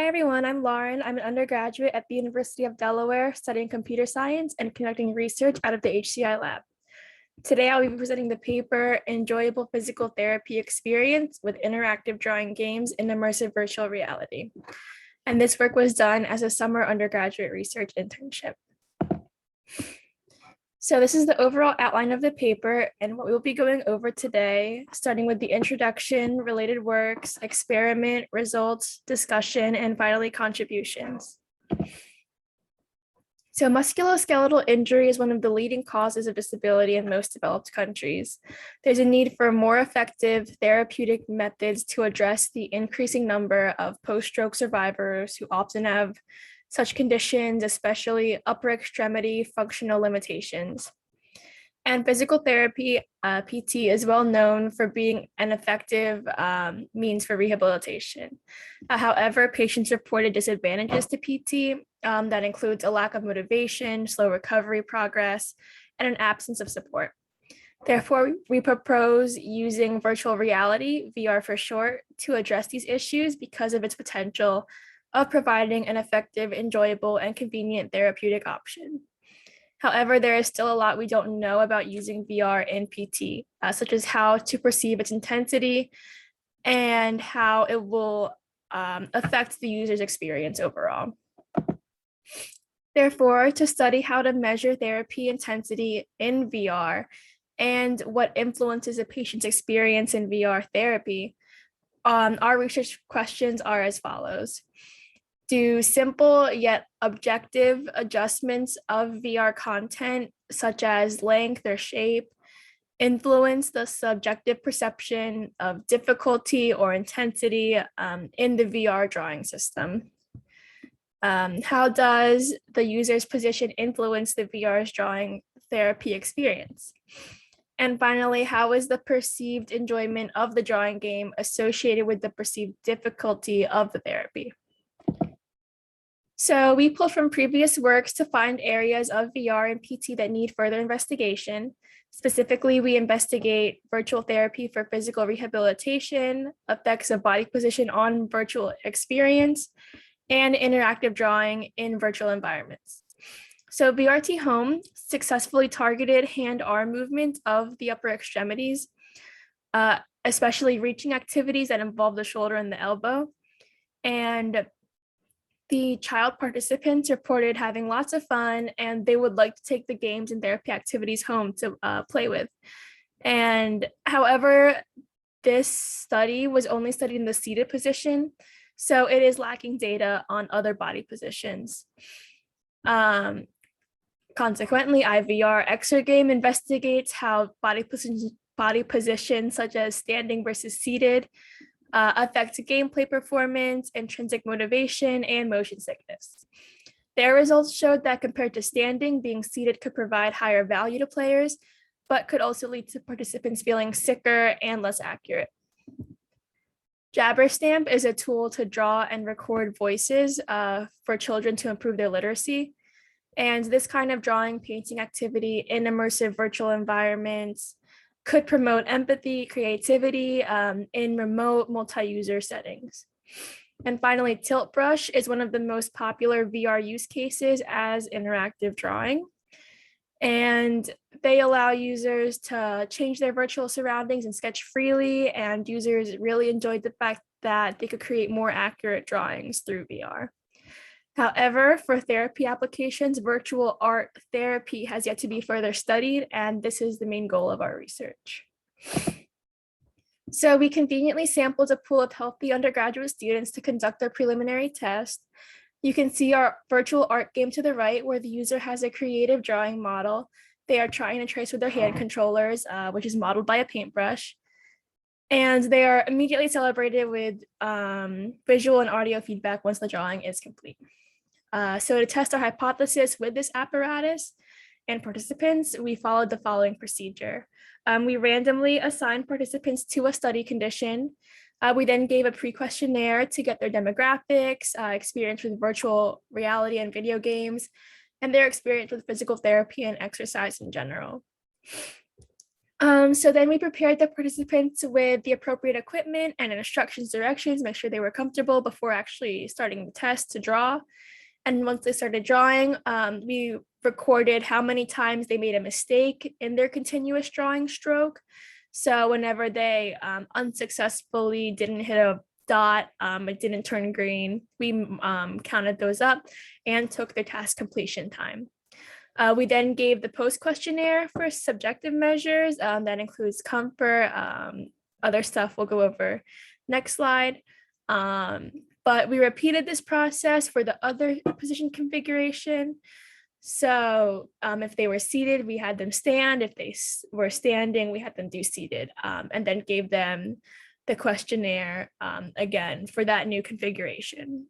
everyone, I'm Lauren. I'm an undergraduate at the University of Delaware studying computer science and conducting research out of the HCI lab. Today, I'll be presenting the paper, Enjoyable Physical Therapy Experience with Interactive Drawing Games in Immersive Virtual Reality. And this work was done as a summer undergraduate research internship. So this is the overall outline of the paper and what we'll be going over today, starting with the introduction, related works, experiment, results, discussion, and finally contributions. So musculoskeletal injury is one of the leading causes of disability in most developed countries. There's a need for more effective therapeutic methods to address the increasing number of post-stroke survivors who often have such conditions, especially upper extremity functional limitations. And physical therapy, PT, is well known for being an effective means for rehabilitation. However, patients reported disadvantages to PT that includes a lack of motivation, slow recovery progress, and an absence of support. Therefore, we propose using virtual reality, VR for short, to address these issues because of its potential of providing an effective, enjoyable, and convenient therapeutic option. However, there is still a lot we don't know about using VR in PT, such as how to perceive its intensity and how it will affect the user's experience overall. Therefore, to study how to measure therapy intensity in VR and what influences a patient's experience in VR therapy, our research questions are as follows. Do simple yet objective adjustments of VR content, such as length or shape, influence the subjective perception of difficulty or intensity in the VR drawing system? How does the user's position influence the VR's drawing therapy experience? And finally, how is the perceived enjoyment of the drawing game associated with the perceived difficulty of the therapy? So we pull from previous works to find areas of VR and PT that need further investigation. Specifically, we investigate virtual therapy for physical rehabilitation, effects of body position on virtual experience, and interactive drawing in virtual environments. So VRT Home successfully targeted hand-arm movement of the upper extremities, especially reaching activities that involve the shoulder and the elbow. And the child participants reported having lots of fun and they would like to take the games and therapy activities home to play with. And however, this study was only studied in the seated position, so it is lacking data on other body positions. Consequently, IVR Exergame investigates how body positions such as standing versus seated affect gameplay performance, intrinsic motivation, and motion sickness. Their results showed that compared to standing, being seated could provide higher value to players, but could also lead to participants feeling sicker and less accurate. Jabberstamp is a tool to draw and record voices for children to improve their literacy. And this kind of drawing painting activity in immersive virtual environments could promote empathy, creativity in remote multi-user settings. And finally, Tilt Brush is one of the most popular VR use cases as interactive drawing. And they allow users to change their virtual surroundings and sketch freely, and users really enjoyed the fact that they could create more accurate drawings through VR. However, for therapy applications, virtual art therapy has yet to be further studied, and this is the main goal of our research. So we conveniently sampled a pool of healthy undergraduate students to conduct their preliminary test. You can see our virtual art game to the right, where the user has a creative drawing model. They are trying to trace with their hand controllers, which is modeled by a paintbrush. And they are immediately celebrated with visual and audio feedback once the drawing is complete. So to test our hypothesis with this apparatus and participants, we followed the following procedure. We randomly assigned participants to a study condition. We then gave a pre-questionnaire to get their demographics, experience with virtual reality and video games, and their experience with physical therapy and exercise in general. So then we prepared the participants with the appropriate equipment and instructions, directions, make sure they were comfortable before actually starting the test to draw. And once they started drawing, we recorded how many times they made a mistake in their continuous drawing stroke. So whenever they unsuccessfully didn't hit a dot, it didn't turn green, we counted those up and took their task completion time. We then gave the post questionnaire for subjective measures. That includes comfort, other stuff we'll go over next slide. But we repeated this process for the other position configuration. So if they were seated, we had them stand. If they were standing, we had them do seated, and then gave them the questionnaire again for that new configuration.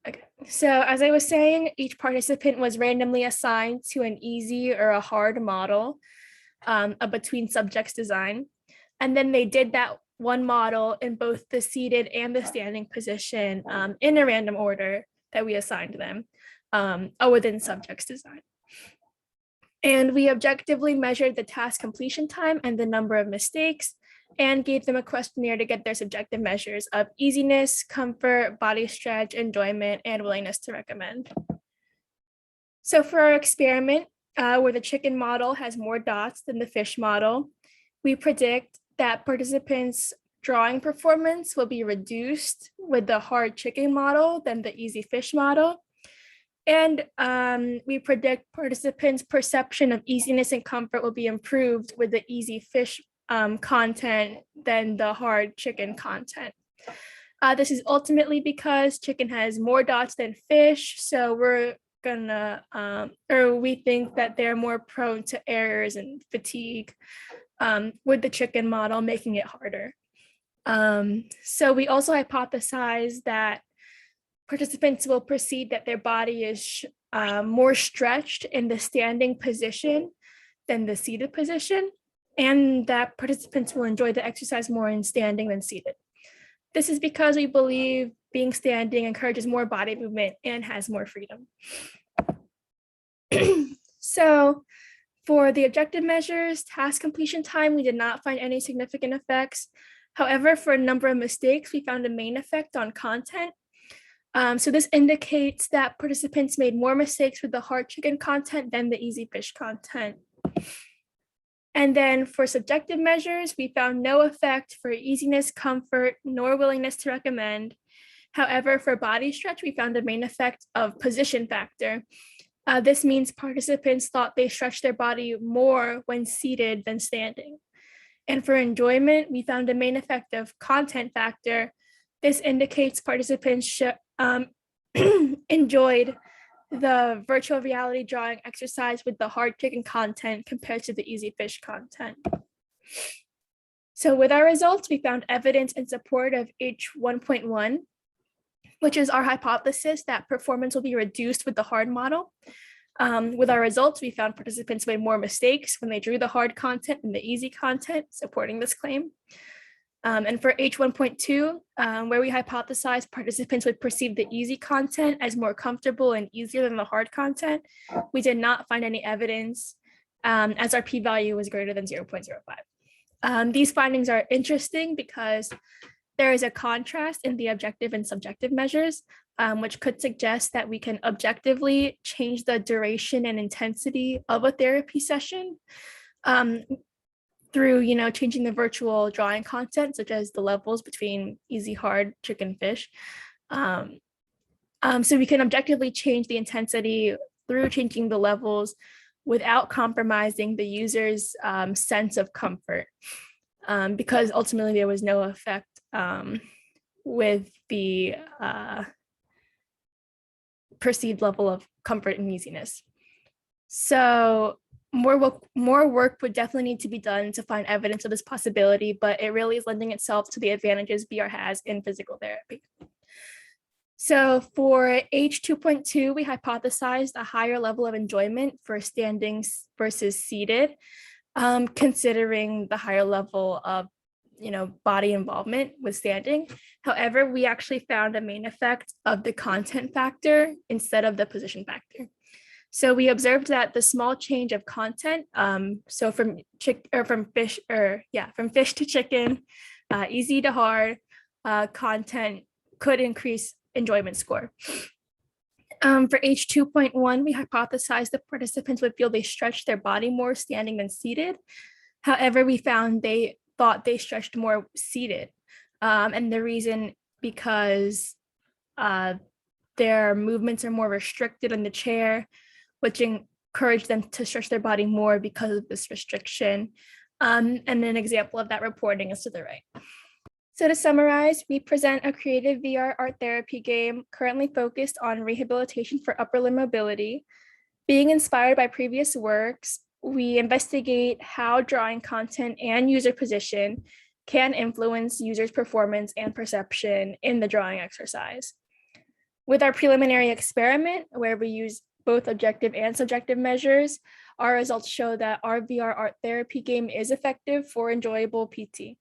Okay, so as I was saying, each participant was randomly assigned to an easy or a hard model, a between subjects design. And then they did that one model in both the seated and the standing position in a random order that we assigned them within subjects design. And we objectively measured the task completion time and the number of mistakes and gave them a questionnaire to get their subjective measures of easiness, comfort, body stretch, enjoyment, and willingness to recommend. So for our experiment, where the chicken model has more dots than the fish model, we predict that participants' drawing performance will be reduced with the hard chicken model than the easy fish model. And we predict participants' perception of easiness and comfort will be improved with the easy fish content than the hard chicken content. This is ultimately because chicken has more dots than fish, so we're gonna, or we think that they're more prone to errors and fatigue with the chicken model, making it harder. So we also hypothesize that participants will perceive that their body is more stretched in the standing position than the seated position, and that participants will enjoy the exercise more in standing than seated. This is because we believe being standing encourages more body movement and has more freedom. So for the objective measures, task completion time, we did not find any significant effects. However, for a number of mistakes, we found a main effect on content. So this indicates that participants made more mistakes with the hard chicken content than the easy fish content. And then for subjective measures, we found no effect for easiness, comfort, nor willingness to recommend. However, for body stretch, we found a main effect of position factor. This means participants thought they stretched their body more when seated than standing. And for enjoyment, we found a main effect of content factor. This indicates participants enjoyed the virtual reality drawing exercise with the hard chicken content compared to the easy fish content. So with our results, we found evidence in support of H1.1, which is our hypothesis that performance will be reduced with the hard model. With our results, we found participants made more mistakes when they drew the hard content than the easy content, supporting this claim. And for H1.2, where we hypothesized participants would perceive the easy content as more comfortable and easier than the hard content, we did not find any evidence as our p-value was greater than 0.05. These findings are interesting because there is a contrast in the objective and subjective measures, which could suggest that we can objectively change the duration and intensity of a therapy session through, changing the virtual drawing content, such as the levels between easy, hard, chicken, fish. So we can objectively change the intensity through changing the levels without compromising the user's sense of comfort, because ultimately there was no effect with the perceived level of comfort and easiness. So more work would definitely need to be done to find evidence of this possibility, but it really is lending itself to the advantages VR has in physical therapy. So for H2.2, we hypothesized a higher level of enjoyment for standing versus seated, considering the higher level of body involvement with standing. However, we actually found a main effect of the content factor instead of the position factor. So we observed that the small change of content, so from fish to chicken, easy to hard content could increase enjoyment score. For age 2.1, we hypothesized the participants would feel they stretched their body more standing than seated. However, we found they thought they stretched more seated. And the reason because their movements are more restricted in the chair, which encourage them to stretch their body more because of this restriction. And an example of that reporting is to the right. So to summarize, we present a creative VR art therapy game currently focused on rehabilitation for upper limb mobility. Being inspired by previous works, we investigate how drawing content and user position can influence users' performance and perception in the drawing exercise. With our preliminary experiment, where we use both objective and subjective measures, our results show that our VR art therapy game is effective for enjoyable PT.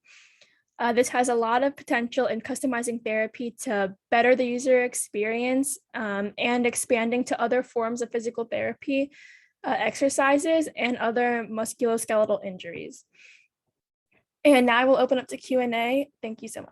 This has a lot of potential in customizing therapy to better the user experience and expanding to other forms of physical therapy, exercises, and other musculoskeletal injuries. And now I will open up to Q&A. Thank you so much.